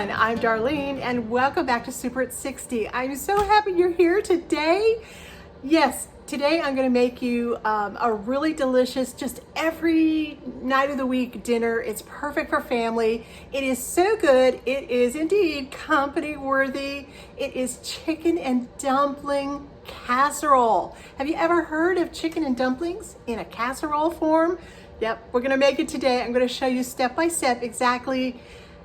everyone, I'm Darlene and welcome back to Super at 60. I'm so happy you're here today. Yes, today I'm going to make you a really delicious, just every night of the week dinner. It's perfect for family. It is so good. It is indeed company worthy. It is chicken and dumpling casserole. Have you ever heard of chicken and dumplings in a casserole form? Yep, we're going to make it today. I'm going to show you step by step exactly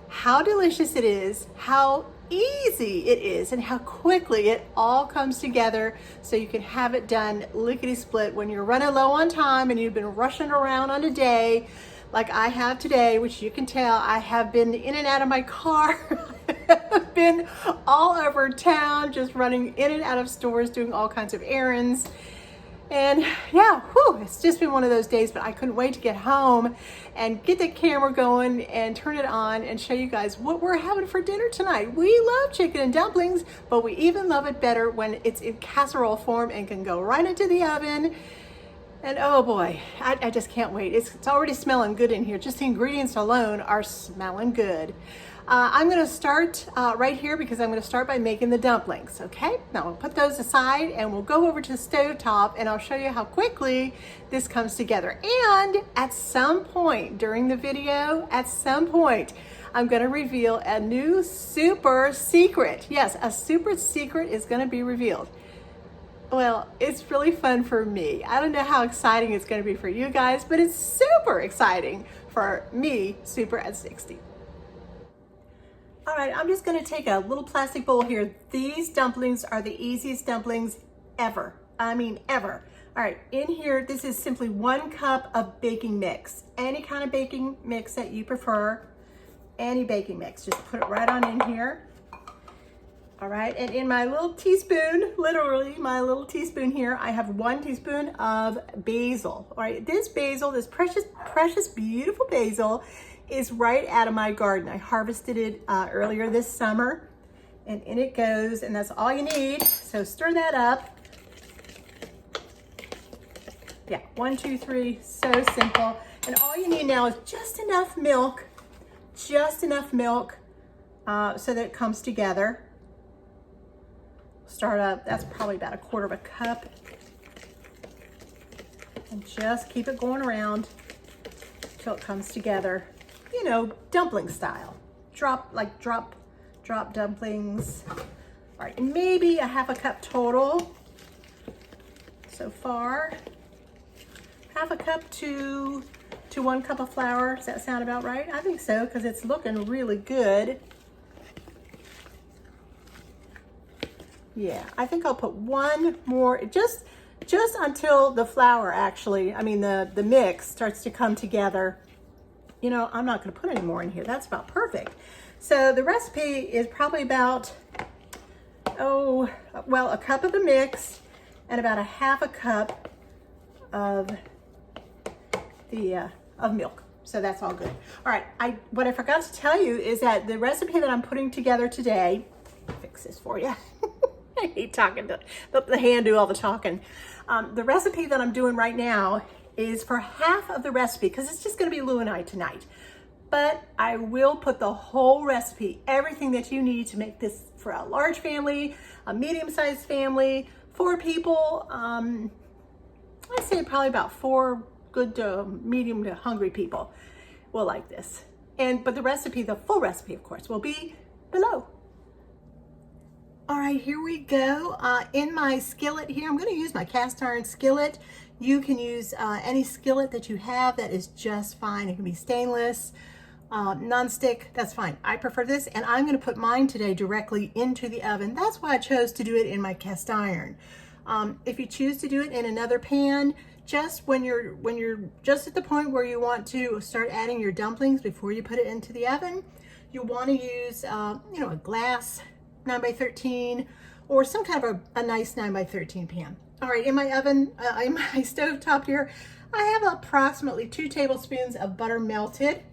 how delicious it is, how easy it is, and how quickly it all comes together so you can have it done lickety-split when you're running low on time and you've been rushing around on a day like I have today, which you can tell I have been in and out of my car. I've been all over town, just running in and out of stores, doing all kinds of errands. And yeah, it's just been one of those days, but I couldn't wait to get home and get the camera going and turn it on and show you guys what we're having for dinner tonight. We love chicken and dumplings, but we even love it better when it's in casserole form and can go right into the oven. And oh boy, I just can't wait. It's already smelling good in here. Just the ingredients alone are smelling good. I'm gonna start right here because I'm gonna start by making the dumplings, okay? Now we'll put those aside and we'll go over to the stove top and I'll show you how quickly this comes together. And at some point during the video, I'm gonna reveal a new super secret. Yes, a super secret is gonna be revealed. Well, it's really fun for me. I don't know how exciting it's gonna be for you guys, but it's super exciting for me, Super at 60. All right, I'm just gonna take a little plastic bowl here. These dumplings are the easiest dumplings ever. I mean, ever. All right, in here, this is simply 1 cup of baking mix. Any kind of baking mix that you prefer, any baking mix. Just put it right on in here. All right, and in my little teaspoon, literally my little teaspoon here, I have 1 teaspoon of basil. All right, this basil, this precious, beautiful basil is right out of my garden. I harvested it earlier this summer, and in it goes, and that's all you need. So stir that up. Yeah, 1, 2, 3, so simple. And all you need now is just enough milk so that it comes together. Start up, that's probably about 1/4 cup. And just keep it going around till it comes together. You know, dumpling style. Drop dumplings. All right, and maybe a 1/2 cup total so far. 1/2 cup to 1 cup of flour. Does that sound about right? I think so, because it's looking really good. Yeah, I think I'll put 1 more, just until the flour actually, I mean the mix starts to come together. You know, I'm not gonna put any more in here. That's about perfect. So the recipe is probably about, a cup of the mix and about a 1/2 cup of milk. So that's all good. All right, what I forgot to tell you is that the recipe that I'm putting together today, I'll fix this for you. I hate talking to the hand do all the talking. The recipe that I'm doing right now is for half of the recipe because it's just going to be Lou and I tonight. But I will put the whole recipe, everything that you need to make this for a large family, a medium-sized family, 4 people. I'd say probably about 4 good to medium to hungry people will like this. But the recipe, the full recipe, of course, will be below. All right, here we go. In my skillet here, I'm going to use my cast iron skillet. You can use any skillet that you have. That is just fine. It can be stainless, non-stick, that's fine. I prefer this, and I'm going to put mine today directly into the oven. That's why I chose to do it in my cast iron. If you choose to do it in another pan, just when you're just at the point where you want to start adding your dumplings before you put it into the oven, you want to use a glass 9x13 or some kind of a nice 9x13 pan. All right, in my oven, in my stove top here, I have approximately 2 tablespoons of butter melted.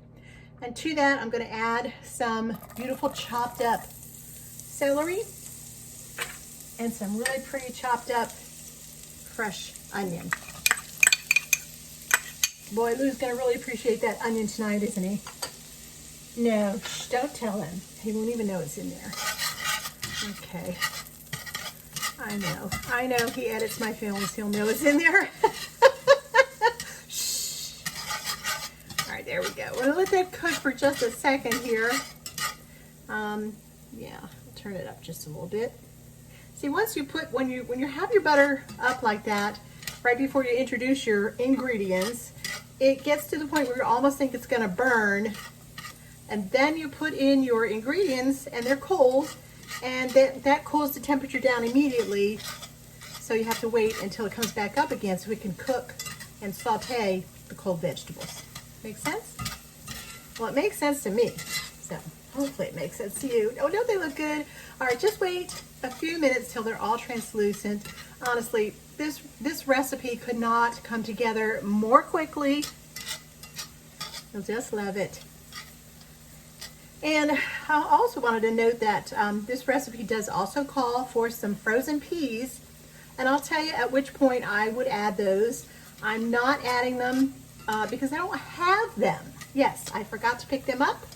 And to that, I'm going to add some beautiful chopped up celery and some really pretty chopped up fresh onion. Boy, Lou's going to really appreciate that onion tonight, isn't he? No, shh, don't tell him. He won't even know it's in there. Okay. I know, he edits my films. He'll know it's in there. Shh. All right, there we go. We're gonna let that cook for just a second here. Yeah, I'll turn it up just a little bit. See, once you put, when you have your butter up like that, right before you introduce your ingredients, it gets to the point where you almost think it's gonna burn, and then you put in your ingredients and they're cold, and that cools the temperature down immediately, so you have to wait until it comes back up again so we can cook and saute the cold vegetables. Make sense? Well, it makes sense to me, so hopefully it makes sense to you. Oh, don't they look good? All right, just wait a few minutes till they're all translucent. Honestly, this recipe could not come together more quickly. You'll just love it. And I also wanted to note that this recipe does also call for some frozen peas, and I'll tell you at which point I would add those. I'm not adding them because I don't have them. Yes, I forgot to pick them up,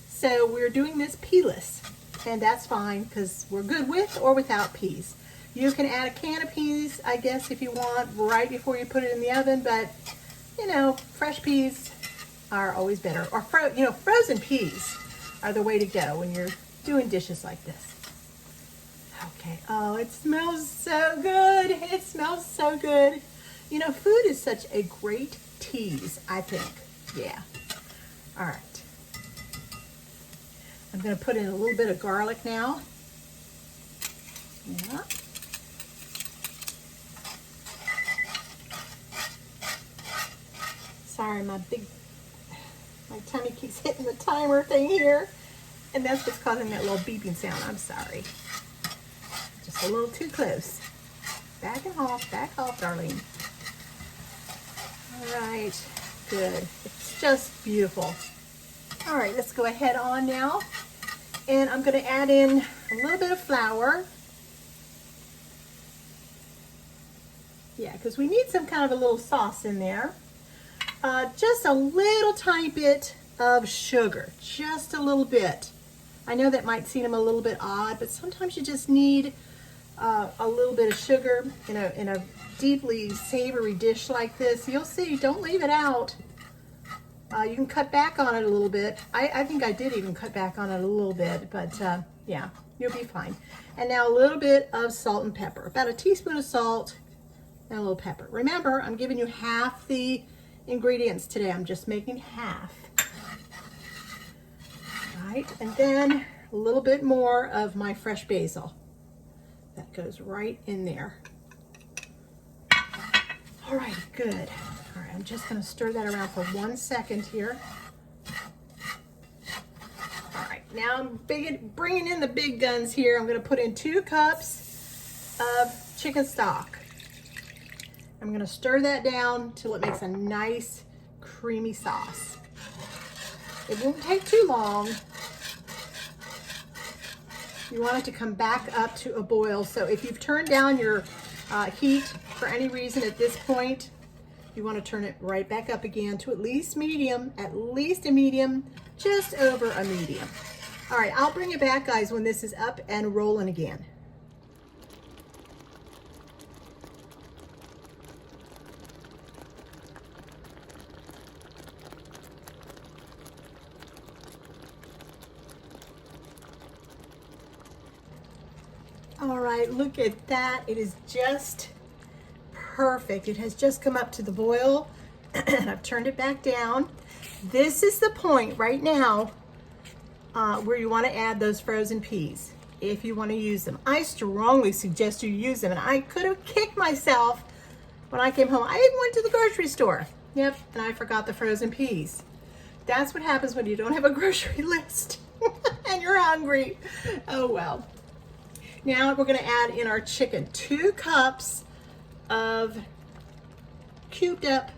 so we're doing this pealess, and that's fine because we're good with or without peas. You can add a can of peas, I guess, if you want, right before you put it in the oven, but you know, fresh peas are always better, or frozen peas are the way to go when you're doing dishes like this. Okay, oh, it smells so good. It smells so good. You know, food is such a great tease, I think. Yeah. All right. I'm gonna put in a little bit of garlic now. Yeah. Sorry, my tummy keeps hitting the timer thing here, and that's what's causing that little beeping sound. I'm sorry. Just a little too close. Back off, darling. All right, good. It's just beautiful. All right, let's go ahead on now, and I'm going to add in a little bit of flour. Yeah, because we need some kind of a little sauce in there. Just a little tiny bit of sugar, just a little bit. I know that might seem a little bit odd, but sometimes you just need a little bit of sugar in a deeply savory dish like this. You'll see, don't leave it out. You can cut back on it a little bit. I think I did even cut back on it a little bit, but yeah, you'll be fine. And now a little bit of salt and pepper, about a teaspoon of salt and a little pepper. Remember, I'm giving you half the ingredients today. I'm just making half. All right, and then a little bit more of my fresh basil. That goes right in there. All right, good. All right, I'm just gonna stir that around for 1 second here. All right, now I'm bringing in the big guns here. I'm gonna put in 2 cups of chicken stock. I'm gonna stir that down till it makes a nice creamy sauce. It won't take too long. You want it to come back up to a boil. So if you've turned down your heat for any reason at this point, you want to turn it right back up again to at least a medium, just over a medium. All right, I'll bring it back, guys, when this is up and rolling again. All right, look at that. It is just perfect. It has just come up to the boil, and I've turned it back down. This is the point right now where you want to add those frozen peas if you want to use them. I strongly suggest you use them, and I could have kicked myself when I came home. I even went to the grocery store. Yep, and I forgot the frozen peas. That's what happens when you don't have a grocery list and you're hungry. Oh well. Now we're going to add in our chicken. 2 cups of cubed up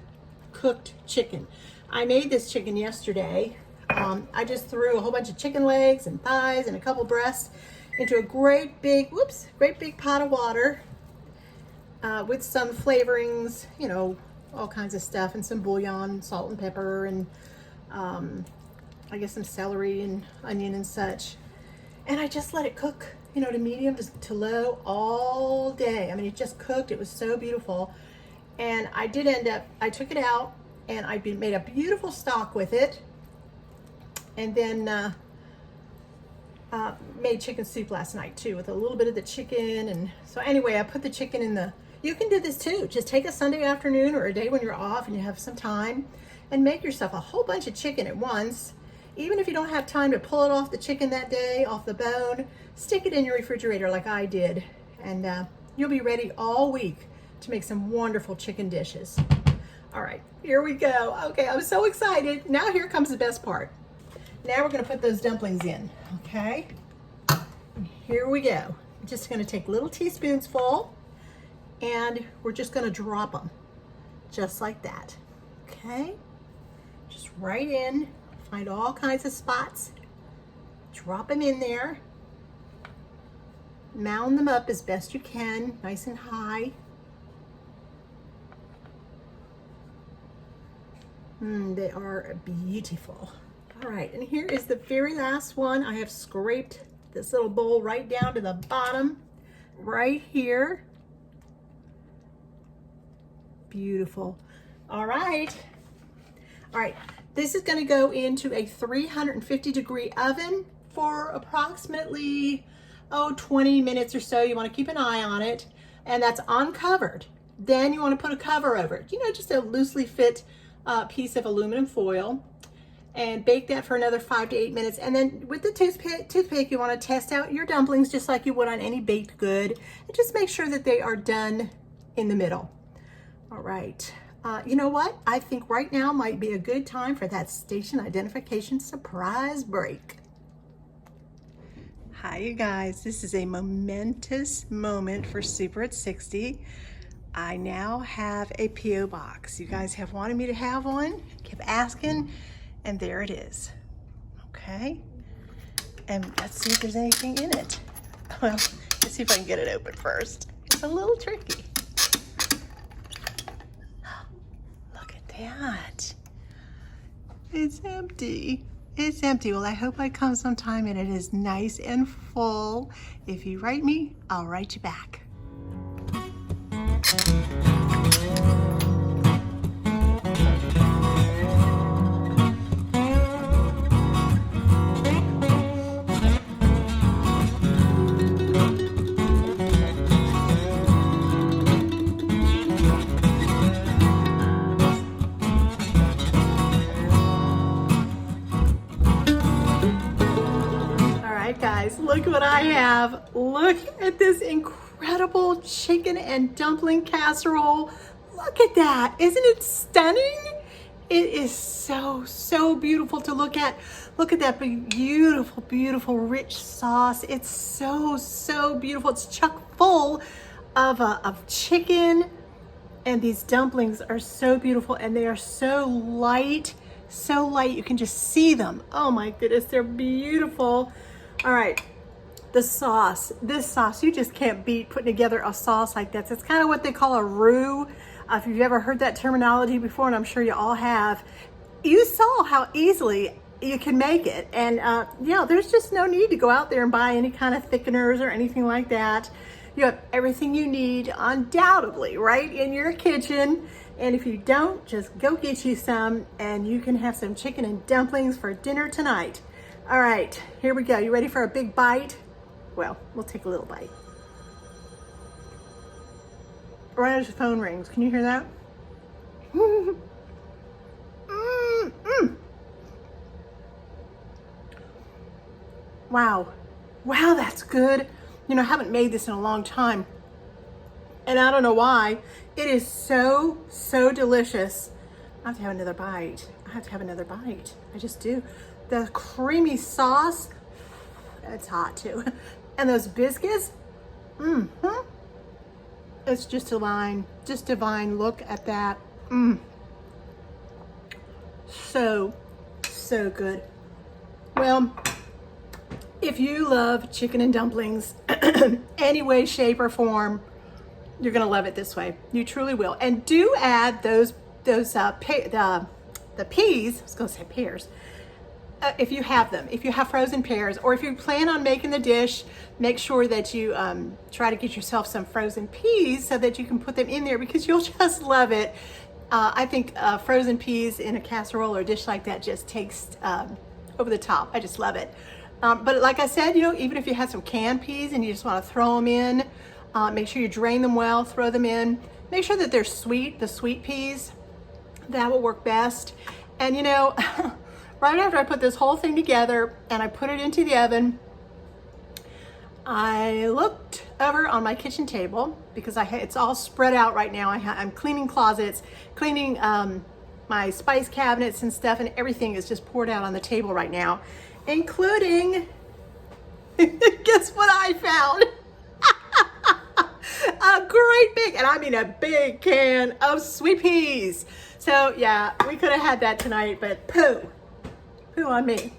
cooked chicken. I made this chicken yesterday. I just threw a whole bunch of chicken legs and thighs and a couple breasts into a great big pot of water with some flavorings, you know, all kinds of stuff, and some bouillon, salt and pepper, and I guess some celery and onion and such. And I just let it cook, you know, to medium to low all day. I mean, it just cooked. It was so beautiful. And I did end up, I took it out and I made a beautiful stock with it. And then made chicken soup last night too, with a little bit of the chicken. And so anyway, I put the chicken in the, you can do this too. Just take a Sunday afternoon or a day when you're off and you have some time and make yourself a whole bunch of chicken at once. Even if you don't have time to pull it off the chicken that day, off the bone, stick it in your refrigerator like I did. And you'll be ready all week to make some wonderful chicken dishes. All right, here we go. Okay, I'm so excited. Now here comes the best part. Now we're gonna put those dumplings in, okay? And here we go. I'm just gonna take little teaspoons full and we're just gonna drop them just like that, okay? Just right in, find all kinds of spots, drop them in there, mound them up as best you can, nice and high. They are beautiful. All right, and here is the very last one. I have scraped this little bowl right down to the bottom, right here. Beautiful. All right. All right, this is gonna go into a 350-degree oven for approximately, 20 minutes or so. You wanna keep an eye on it, and that's uncovered. Then you wanna put a cover over it. You know, just a loosely fit piece of aluminum foil, and bake that for another 5 to 8 minutes. And then with the toothpick, you wanna test out your dumplings just like you would on any baked good, and just make sure that they are done in the middle. All right. You know what? I think right now might be a good time for that station identification surprise break. Hi, you guys. This is a momentous moment for Super at 60. I now have a P.O. box. You guys have wanted me to have one, kept asking, and there it is. Okay. And let's see if there's anything in it. Well, let's see if I can get it open first. It's a little tricky. That. It's empty. It's empty. Well, I hope I come sometime and it is nice and full. If you write me, I'll write you back. Guys, look what I have. Look at this incredible chicken and dumpling casserole. Look at that. Isn't it stunning? It is so beautiful to look at. Look at that beautiful, beautiful, rich sauce. It's so beautiful. It's chock full of chicken, and these dumplings are so beautiful, and they are so light you can just see them. Oh my goodness, they're beautiful. All right, this sauce, you just can't beat putting together a sauce like this. It's kind of what they call a roux. If you've ever heard that terminology before, and I'm sure you all have, you saw how easily you can make it. And yeah, there's just no need to go out there and buy any kind of thickeners or anything like that. You have everything you need, undoubtedly, right in your kitchen. And if you don't, just go get you some, and you can have some chicken and dumplings for dinner tonight. All right, here we go. You ready for a big bite? Well, we'll take a little bite. Right as the phone rings. Can you hear that? Wow. Wow, that's good. You know, I haven't made this in a long time, and I don't know why. It is so delicious. I have to have another bite. I just do. The creamy sauce, it's hot too. And those biscuits, it's just divine, Look at that. So good. Well, if you love chicken and dumplings, any way, shape, or form, you're gonna love it this way. You truly will. And do add the peas, I was gonna say pears, if you have them, if you have frozen pears, or if you plan on making the dish, make sure that you try to get yourself some frozen peas so that you can put them in there, because you'll just love it. I think frozen peas in a casserole or a dish like that just takes over the top. I just love it. But like I said, you know, even if you have some canned peas and you just want to throw them in, make sure you drain them well, throw them in. Make sure that they're sweet, the sweet peas. That will work best. And you know, right after I put this whole thing together and I put it into the oven, I looked over on my kitchen table because it's all spread out right now. I'm cleaning closets, cleaning my spice cabinets and stuff, and everything is just poured out on the table right now, including, guess what I found? A great big, and I mean a big can of sweet peas. So yeah, we could have had that tonight, but poo on me.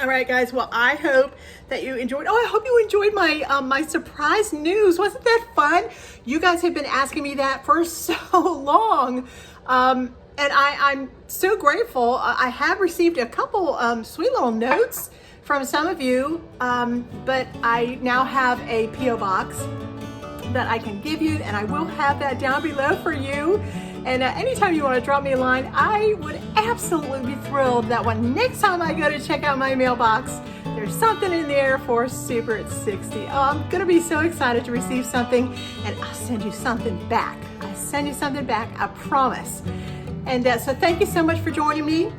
All right, guys. Well, I hope that you enjoyed. Oh, I hope you enjoyed my my surprise news. Wasn't that fun? You guys have been asking me that for so long, and I'm so grateful. I have received a couple sweet little notes from some of you, but I now have a P.O. box that I can give you, and I will have that down below for you. And anytime you want to drop me a line, I would absolutely be thrilled that when next time I go to check out my mailbox, there's something in there for Super at 60. Oh, I'm going to be so excited to receive something, and I'll send you something back. I'll send you something back, I promise. And so thank you so much for joining me.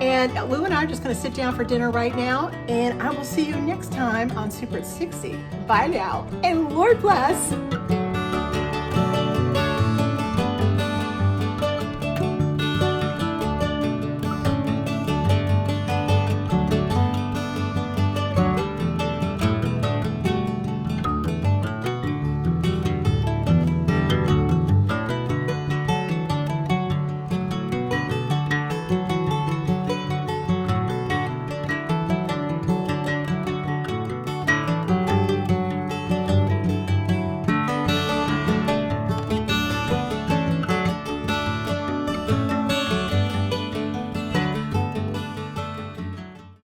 And Lou and I are just going to sit down for dinner right now, and I will see you next time on Super at 60. Bye now, and Lord bless.